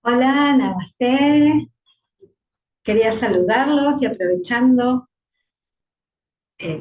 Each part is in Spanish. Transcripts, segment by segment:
Hola, Namaste. Quería saludarlos y aprovechando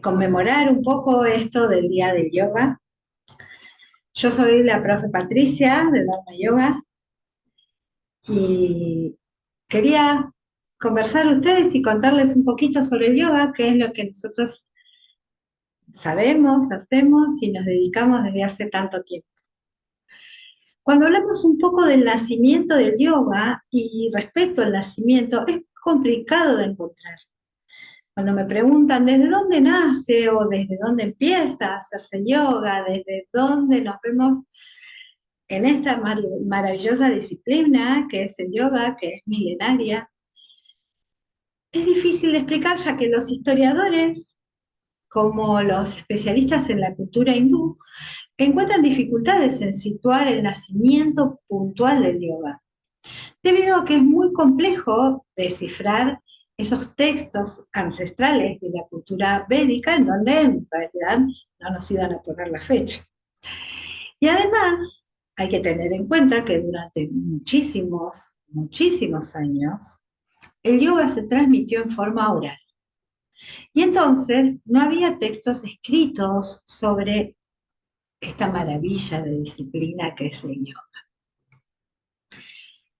conmemorar un poco esto del Día del Yoga. Yo soy la profe Patricia de Dharma Yoga y quería conversar a ustedes y contarles un poquito sobre el yoga, que es lo que nosotros sabemos, hacemos y nos dedicamos desde hace tanto tiempo. Cuando hablamos un poco del nacimiento del yoga y respecto al nacimiento, es complicado de encontrar. Cuando me preguntan desde dónde nace o desde dónde empieza a hacerse yoga, desde dónde nos vemos en esta maravillosa disciplina que es el yoga, que es milenaria, es difícil de explicar ya que los historiadores, como los especialistas en la cultura hindú, encuentran dificultades en situar el nacimiento puntual del yoga, debido a que es muy complejo descifrar esos textos ancestrales de la cultura védica en donde en realidad no nos iban a poner la fecha. Y además hay que tener en cuenta que durante muchísimos años el yoga se transmitió en forma oral. Y entonces no había textos escritos sobre esta maravilla de disciplina que es el yoga.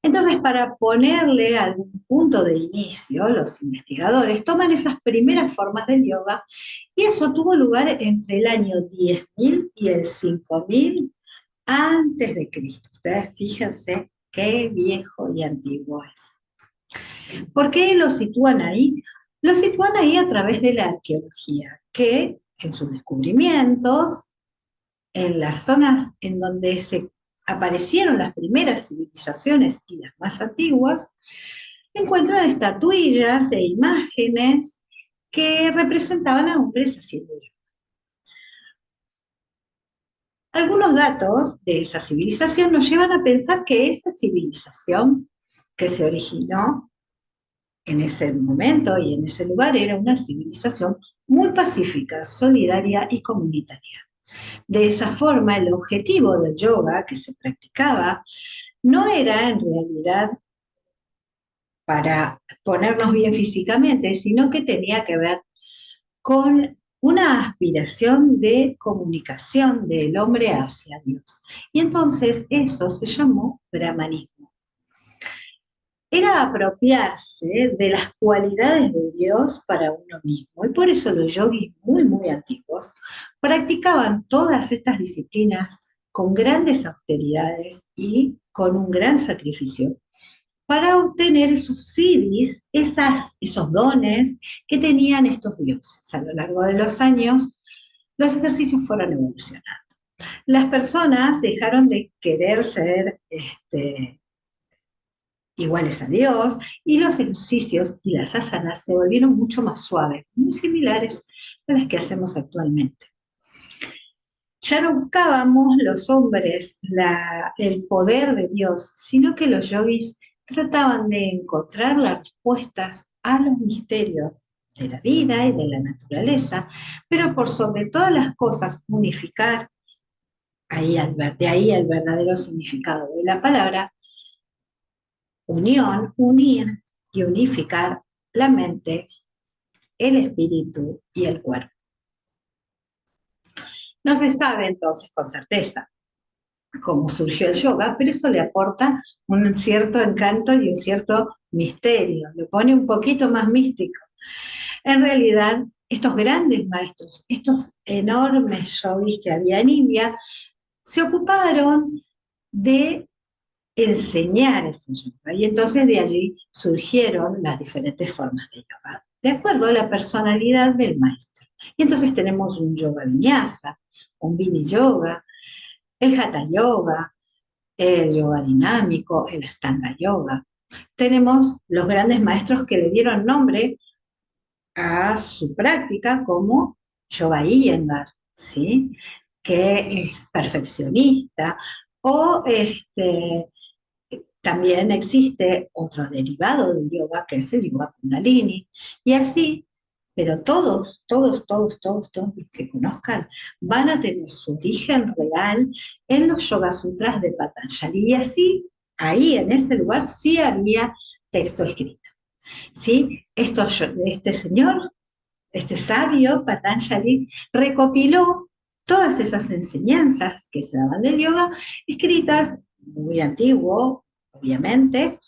Entonces, para ponerle algún punto de inicio, los investigadores toman esas primeras formas del yoga y eso tuvo lugar entre el año 10.000 y el 5.000 antes de Cristo. Ustedes fíjense qué viejo y antiguo es. ¿Por qué lo sitúan ahí? Lo sitúan ahí a través de la arqueología, que en sus descubrimientos, en las zonas en donde se aparecieron las primeras civilizaciones y las más antiguas, encuentran estatuillas e imágenes que representaban a hombres haciendo yoga. Algunos datos de esa civilización nos llevan a pensar que esa civilización que se originó en ese momento y en ese lugar era una civilización muy pacífica, solidaria y comunitaria. De esa forma, el objetivo del yoga que se practicaba no era en realidad para ponernos bien físicamente, sino que tenía que ver con una aspiración de comunicación del hombre hacia Dios. Y entonces eso se llamó brahmanismo. Era apropiarse de las cualidades de Dios para uno mismo. Y por eso los yogis muy antiguos practicaban todas estas disciplinas con grandes austeridades y con un gran sacrificio para obtener esos siddhis, esos dones que tenían estos dioses. A lo largo de los años, los ejercicios fueron evolucionando. Las personas dejaron de querer ser iguales a Dios y los ejercicios y las asanas se volvieron mucho más suaves, muy similares a las que hacemos actualmente. Ya no buscábamos los hombres el poder de Dios, sino que los yogis trataban de encontrar las respuestas a los misterios de la vida y de la naturaleza, pero por sobre todas las cosas unificar, de ahí el verdadero significado de la palabra, unión, unir y unificar la mente, el espíritu y el cuerpo. No se sabe entonces con certeza cómo surgió el yoga, pero eso le aporta un cierto encanto y un cierto misterio, lo pone un poquito más místico. En realidad, estos grandes maestros, estos enormes yogis que había en India, se ocuparon de enseñar ese yoga y entonces de allí surgieron las diferentes formas de yoga, de acuerdo a la personalidad del maestro. Y entonces tenemos un yoga vinyasa, un vini yoga, el hatha yoga, el yoga dinámico, el Ashtanga yoga. Tenemos los grandes maestros que le dieron nombre a su práctica como yoga Iyengar, ¿sí? Que es perfeccionista, o también existe otro derivado del yoga que es el yoga Kundalini, y así, pero todos los que conozcan van a tener su origen real en los Yoga Sutras de Patanjali, y así ahí en ese lugar sí había texto escrito. ¿Sí? Este señor, este sabio, Patanjali, recopiló todas esas enseñanzas que se daban del yoga, escritas, muy antiguo, obviamente,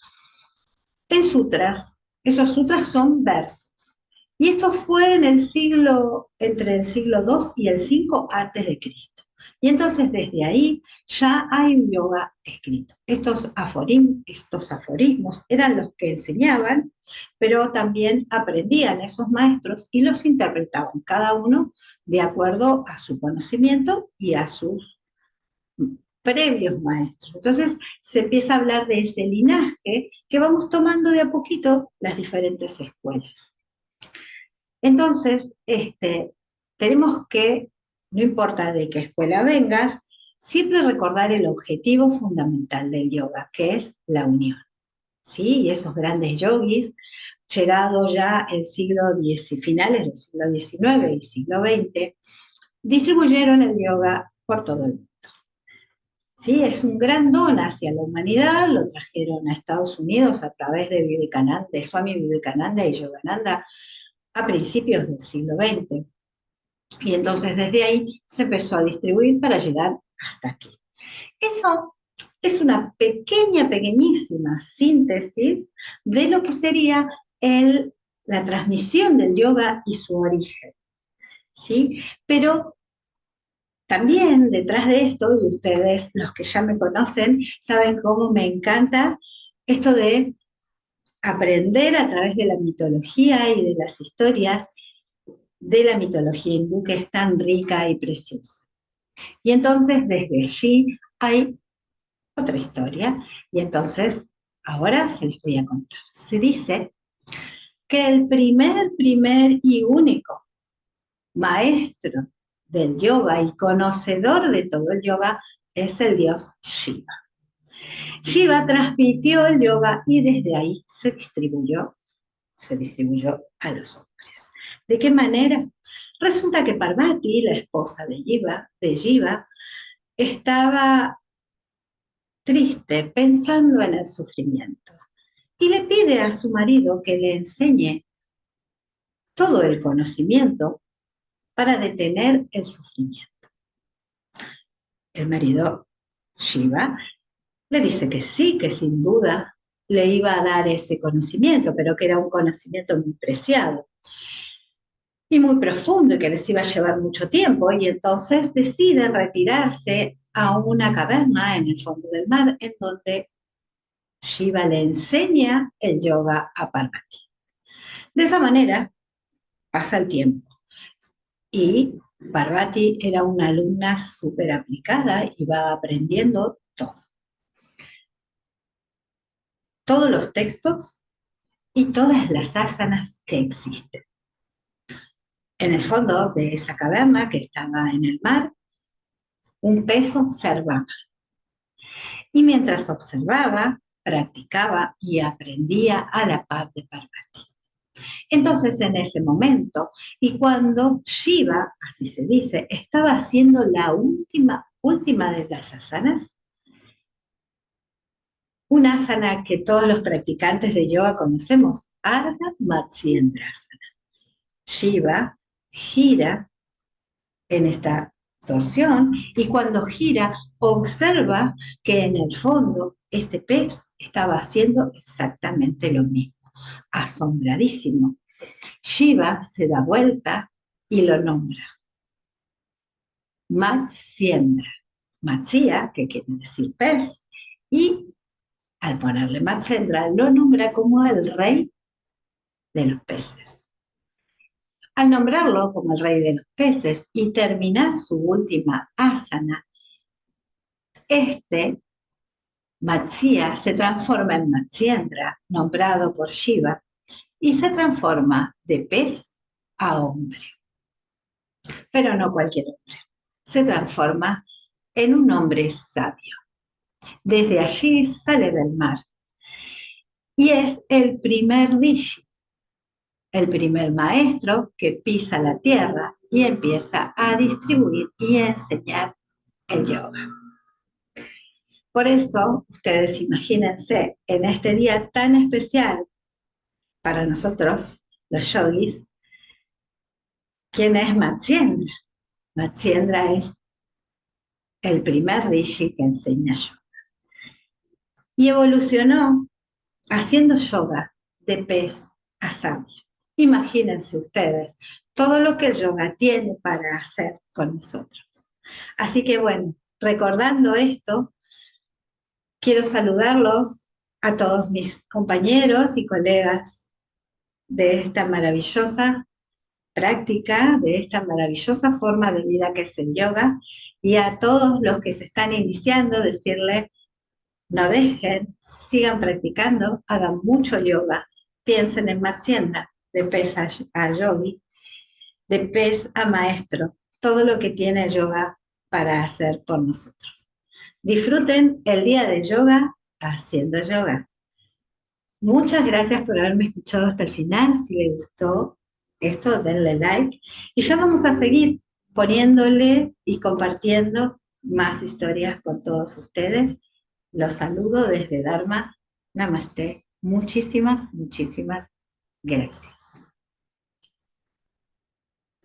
en sutras. Esos sutras son versos. Y esto fue en el siglo, entre el siglo II y el 5 antes de Cristo. Y entonces desde ahí ya hay un yoga escrito. Estos aforismos eran los que enseñaban, pero también aprendían esos maestros y los interpretaban cada uno de acuerdo a su conocimiento y a sus previos maestros. Entonces se empieza a hablar de ese linaje que vamos tomando de a poquito las diferentes escuelas. Entonces, tenemos que, no importa de qué escuela vengas, siempre recordar el objetivo fundamental del yoga, que es la unión. ¿Sí? Y esos grandes yogis, llegados ya en finales del siglo XIX y siglo XX, distribuyeron el yoga por todo el mundo. ¿Sí? Es un gran don hacia la humanidad, lo trajeron a Estados Unidos a través de Swami Vivekananda y Yogananda a principios del siglo XX. Y entonces desde ahí se empezó a distribuir para llegar hasta aquí. Eso es una pequeñísima síntesis de lo que sería la transmisión del yoga y su origen. ¿Sí? Pero también detrás de esto, y ustedes, los que ya me conocen, saben cómo me encanta esto de aprender a través de la mitología y de las historias de la mitología hindú, que es tan rica y preciosa. Y entonces desde allí hay otra historia, y entonces ahora se les voy a contar. Se dice que el primer y único maestro del yoga y conocedor de todo el yoga es el dios Shiva. Shiva transmitió el yoga y desde ahí se distribuyó a los hombres. ¿De qué manera? Resulta que Parvati, la esposa de Shiva, estaba triste pensando en el sufrimiento y le pide a su marido que le enseñe todo el conocimiento para detener el sufrimiento. El marido, Shiva, le dice que sí, que sin duda le iba a dar ese conocimiento, pero que era un conocimiento muy preciado y muy profundo y que les iba a llevar mucho tiempo, y entonces deciden retirarse a una caverna en el fondo del mar en donde Shiva le enseña el yoga a Parvati. De esa manera pasa el tiempo y Parvati era una alumna súper aplicada y va aprendiendo todos los textos y todas las asanas que existen. En el fondo de esa caverna que estaba en el mar, un pez observaba. Y mientras observaba, practicaba y aprendía a la par de Parvati. Entonces, en ese momento, y cuando Shiva, así se dice, estaba haciendo la última de las asanas, una asana que todos los practicantes de yoga conocemos, Ardha Matsyendrasana. Shiva gira en esta torsión y cuando gira observa que en el fondo este pez estaba haciendo exactamente lo mismo. Asombradísimo, Shiva se da vuelta y lo nombra Matsyendra. Matsya, que quiere decir pez, y al ponerle Matsyendra lo nombra como el rey de los peces. Al nombrarlo como el rey de los peces y terminar su última asana, Matsya se transforma en Matsyendra, nombrado por Shiva, y se transforma de pez a hombre. Pero no cualquier hombre. Se transforma en un hombre sabio. Desde allí sale del mar y es el primer rishi, el primer maestro que pisa la tierra y empieza a distribuir y a enseñar el yoga. Por eso, ustedes imagínense, en este día tan especial para nosotros, los yogis, ¿quién es Matsyendra? Matsyendra es el primer rishi que enseña yoga. Y evolucionó haciendo yoga de pez a sabio. Imagínense ustedes todo lo que el yoga tiene para hacer con nosotros. Así que bueno, recordando esto, quiero saludarlos a todos mis compañeros y colegas de esta maravillosa práctica, de esta maravillosa forma de vida que es el yoga, y a todos los que se están iniciando, decirles, no dejen, sigan practicando, hagan mucho yoga, piensen en Marciendra, de pez a yogi, de pez a maestro, todo lo que tiene yoga para hacer por nosotros. Disfruten el día de yoga haciendo yoga. Muchas gracias por haberme escuchado hasta el final. Si les gustó esto, denle like. Y ya vamos a seguir poniéndole y compartiendo más historias con todos ustedes. Los saludo desde Dharma. Namaste. Muchísimas, muchísimas gracias.